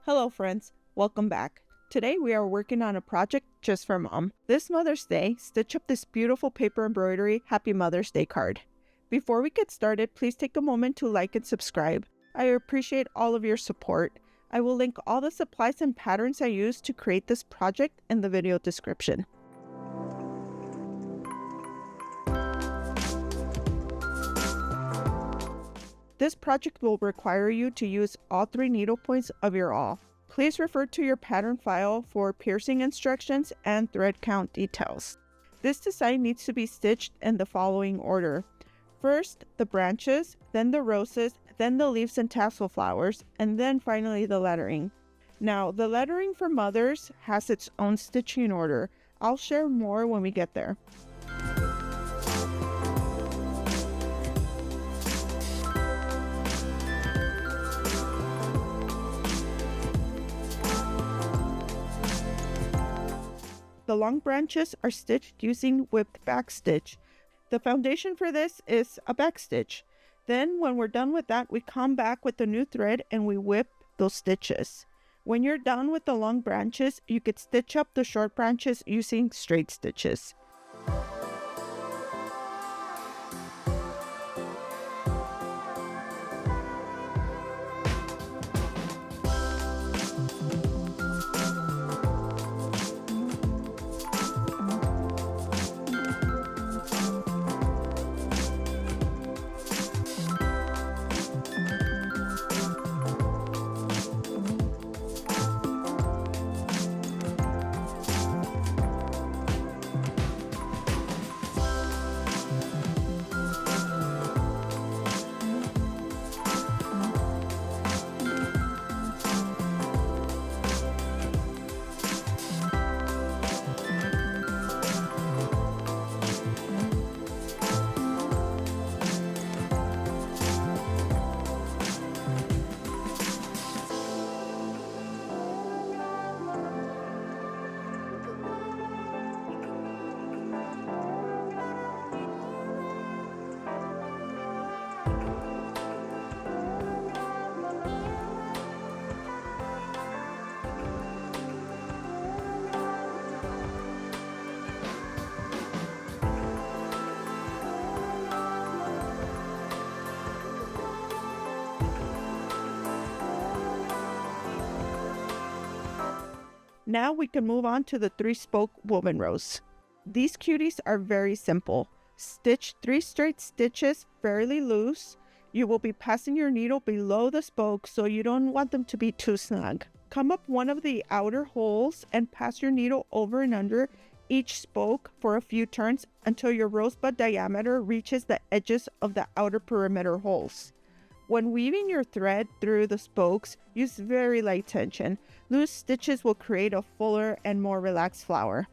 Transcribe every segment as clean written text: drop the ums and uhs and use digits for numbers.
Hello friends, welcome back. Today we are working on a project just for mom. This Mother's Day, stitch up this beautiful paper embroidery Happy Mother's Day card. Before we get started, please take a moment to like and subscribe. I appreciate all of your support. I will link all the supplies and patterns I used to create this project in the video description. This project will require you to use all 3 needle points of your awl. Please refer to your pattern file for piercing instructions and thread count details. This design needs to be stitched in the following order. First, the branches, then the roses, then the leaves and tassel flowers, and then finally the lettering. Now, the lettering for mothers has its own stitching order. I'll share more when we get there. The long branches are stitched using whipped backstitch. The foundation for this is a backstitch. Then when we're done with that, we come back with the new thread and we whip those stitches. When you're done with the long branches, you could stitch up the short branches using straight stitches. Now we can move on to the 3-spoke woven rows. These cuties are very simple. Stitch 3 straight stitches fairly loose. You will be passing your needle below the spoke so you don't want them to be too snug. Come up one of the outer holes and pass your needle over and under each spoke for a few turns until your rosebud diameter reaches the edges of the outer perimeter holes. When weaving your thread through the spokes, use very light tension. Loose stitches will create a fuller and more relaxed flower.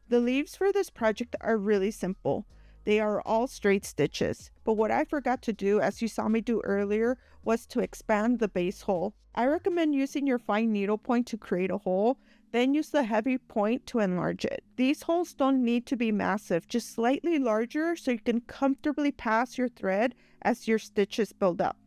The leaves for this project are really simple. They are all straight stitches, but what I forgot to do, as you saw me do earlier, was to expand the base hole. I recommend using your fine needle point to create a hole, then use the heavy point to enlarge it. These holes don't need to be massive, just slightly larger so you can comfortably pass your thread as your stitches build up.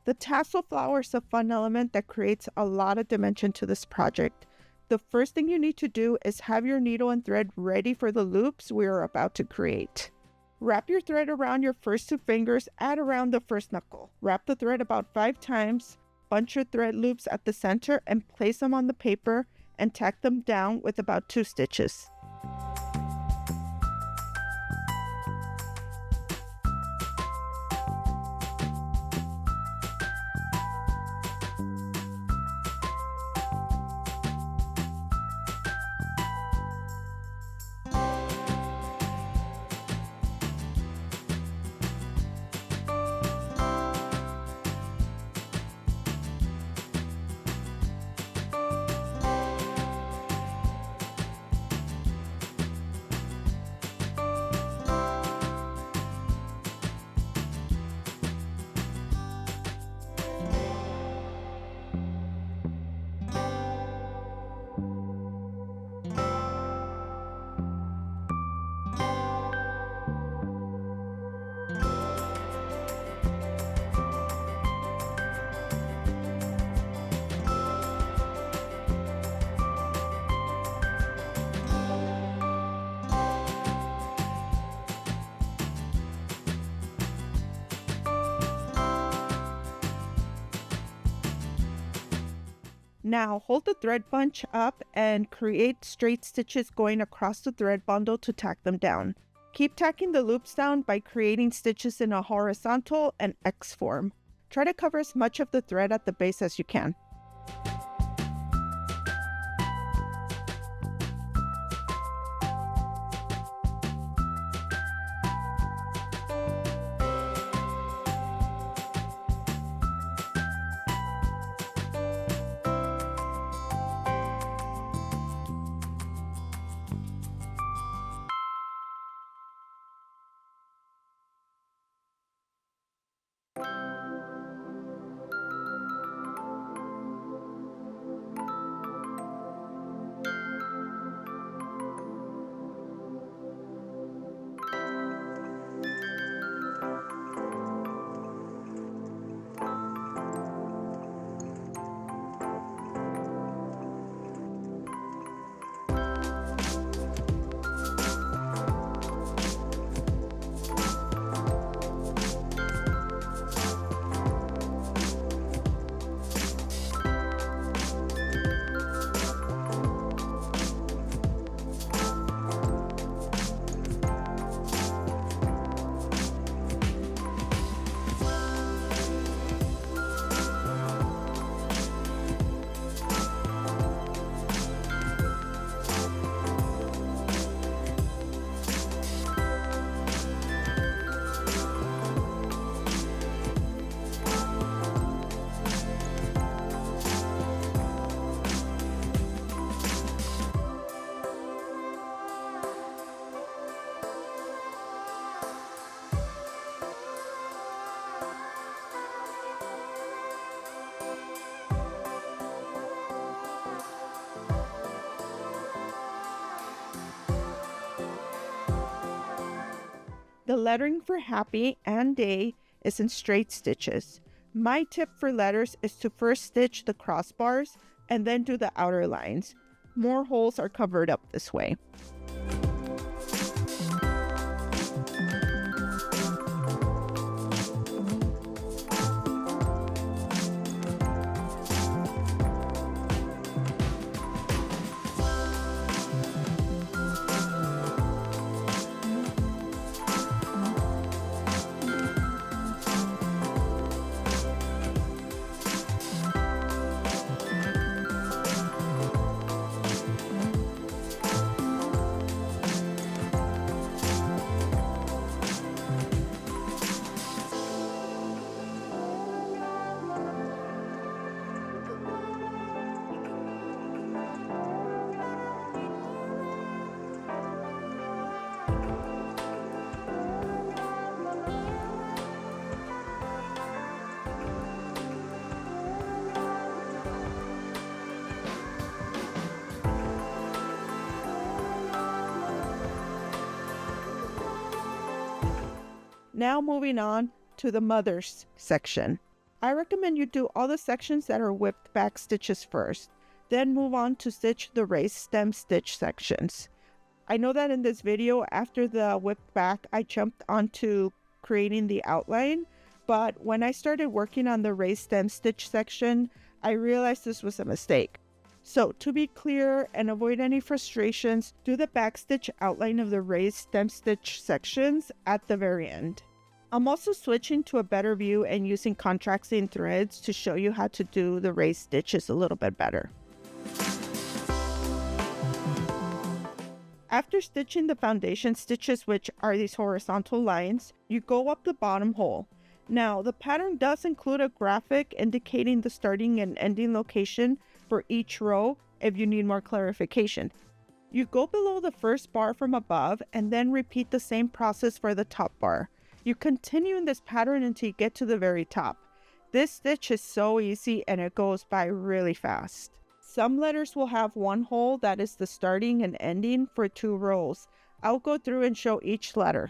The tassel flower is a fun element that creates a lot of dimension to this project. The first thing you need to do is have your needle and thread ready for the loops we are about to create. Wrap your thread around your first two fingers at around the first knuckle. Wrap the thread about 5 times, bunch your thread loops at the center and place them on the paper and tack them down with about 2 stitches. Now hold the thread bunch up and create straight stitches going across the thread bundle to tack them down. Keep tacking the loops down by creating stitches in a horizontal and X form. Try to cover as much of the thread at the base as you can. The lettering for happy and day is in straight stitches. My tip for letters is to first stitch the crossbars and then do the outer lines. More holes are covered up this way. Now moving on to the mothers section. I recommend you do all the sections that are whipped back stitches first, then move on to stitch the raised stem stitch sections. I know that in this video, after the whipped back, I jumped onto creating the outline, but when I started working on the raised stem stitch section, I realized this was a mistake. So to be clear and avoid any frustrations, do the backstitch outline of the raised stem stitch sections at the very end. I'm also switching to a better view and using contrasting threads to show you how to do the raised stitches a little bit better. After stitching the foundation stitches, which are these horizontal lines, you go up the bottom hole. Now, the pattern does include a graphic indicating the starting and ending location for each row if you need more clarification. You go below the first bar from above and then repeat the same process for the top bar. You continue in this pattern until you get to the very top. This stitch is so easy and it goes by really fast. Some letters will have one hole that is the starting and ending for 2 rows. I'll go through and show each letter.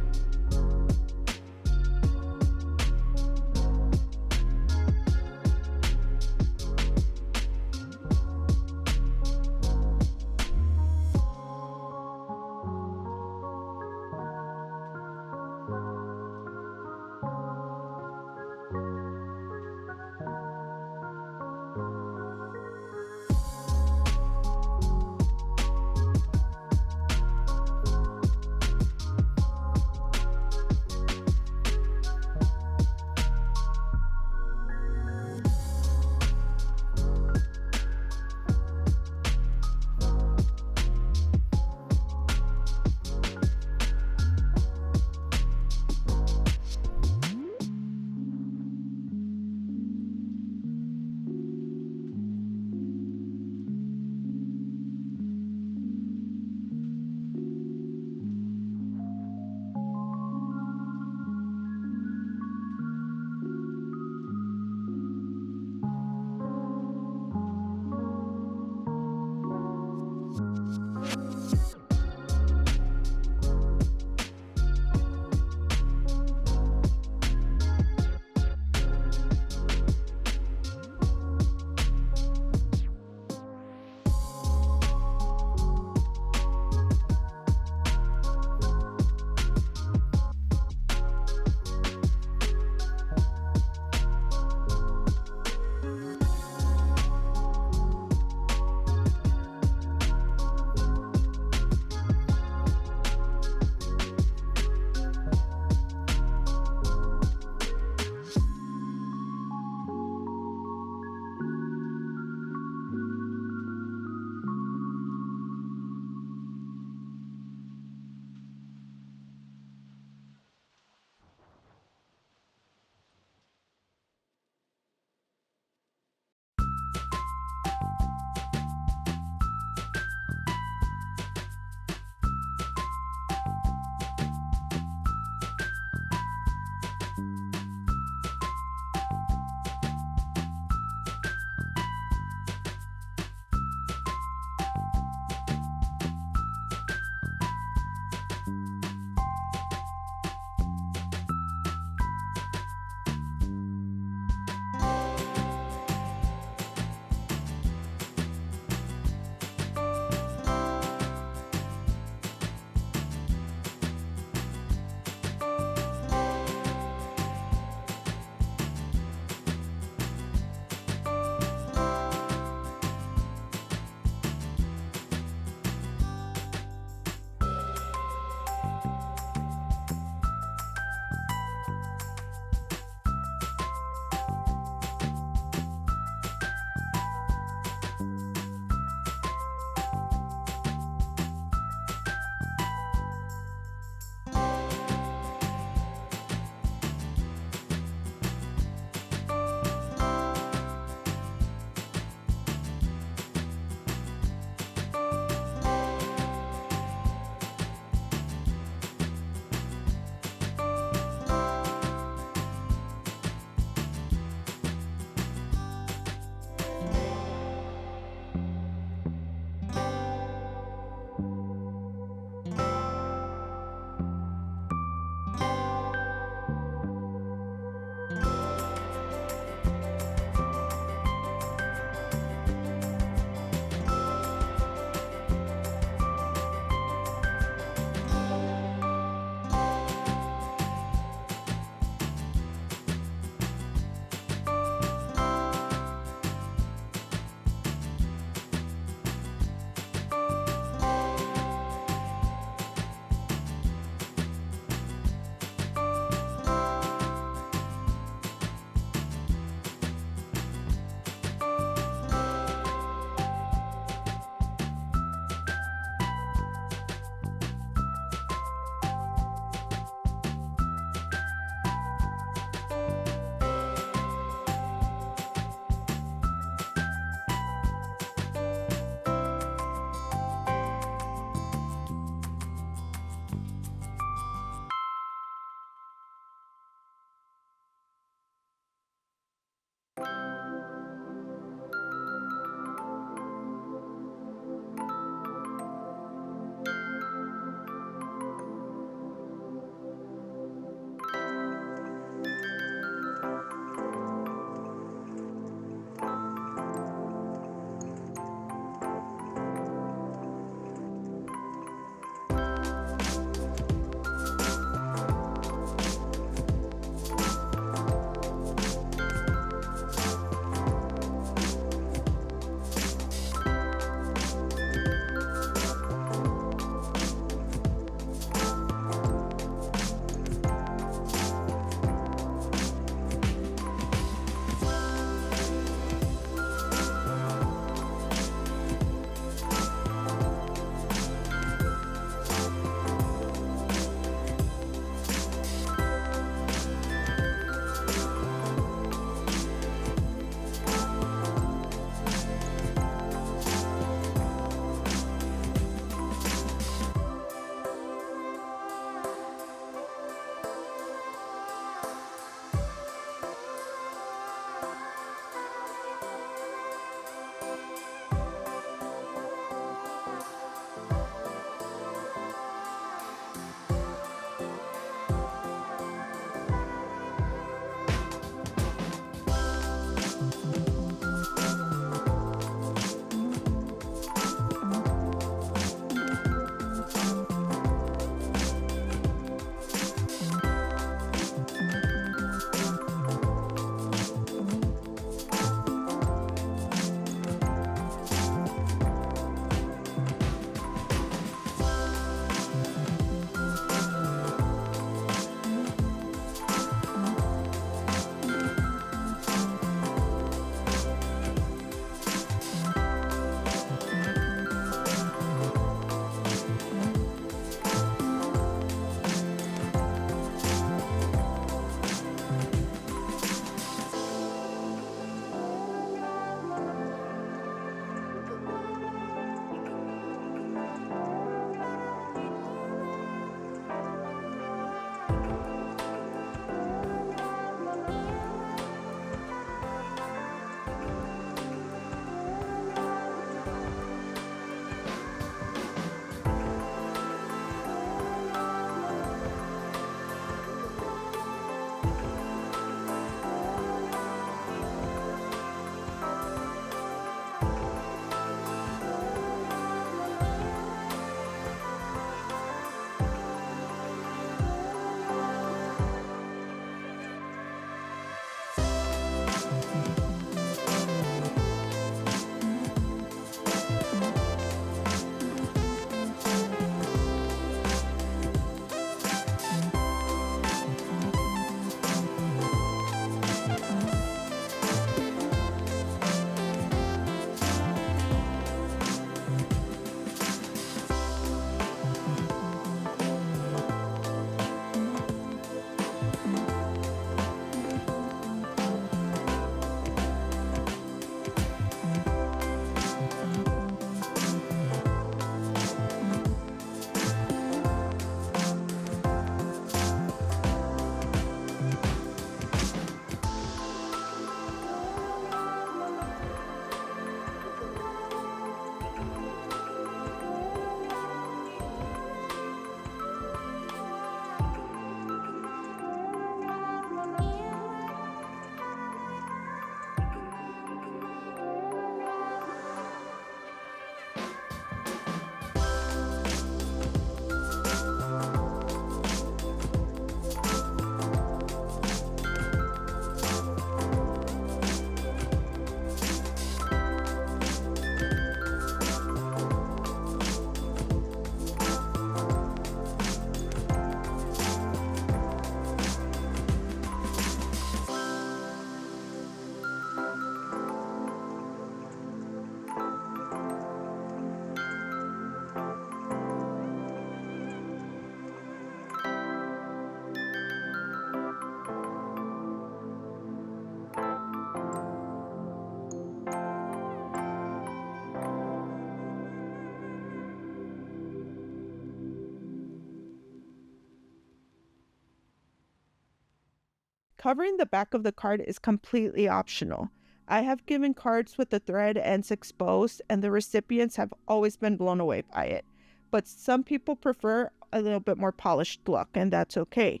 Covering the back of the card is completely optional. I have given cards with the thread ends exposed, and the recipients have always been blown away by it. But some people prefer a little bit more polished look, and that's okay.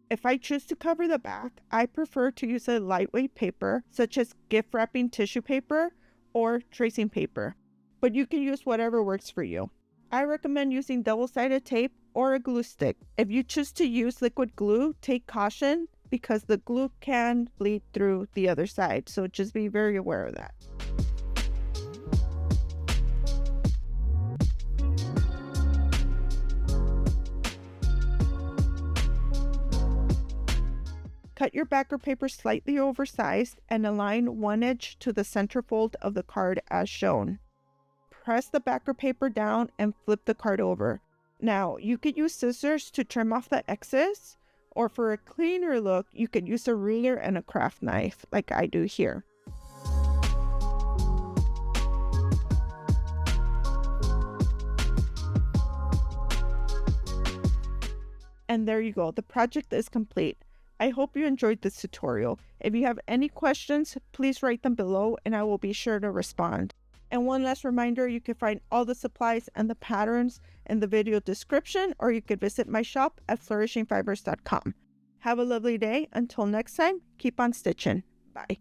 If I choose to cover the back, I prefer to use a lightweight paper, such as gift wrapping tissue paper or tracing paper, but you can use whatever works for you. I recommend using double-sided tape or a glue stick. If you choose to use liquid glue, take caution because the glue can bleed through the other side, so just be very aware of that. Cut your backer paper slightly oversized and align one edge to the center fold of the card as shown. Press the backer paper down and flip the card over. Now, you could use scissors to trim off the excess, or for a cleaner look, you could use a ruler and a craft knife like I do here. And there you go, the project is complete. I hope you enjoyed this tutorial. If you have any questions, please write them below and I will be sure to respond. And one last reminder, you can find all the supplies and the patterns in the video description, or you could visit my shop at flourishingfibers.com. Have a lovely day. Until next time, keep on stitching. Bye.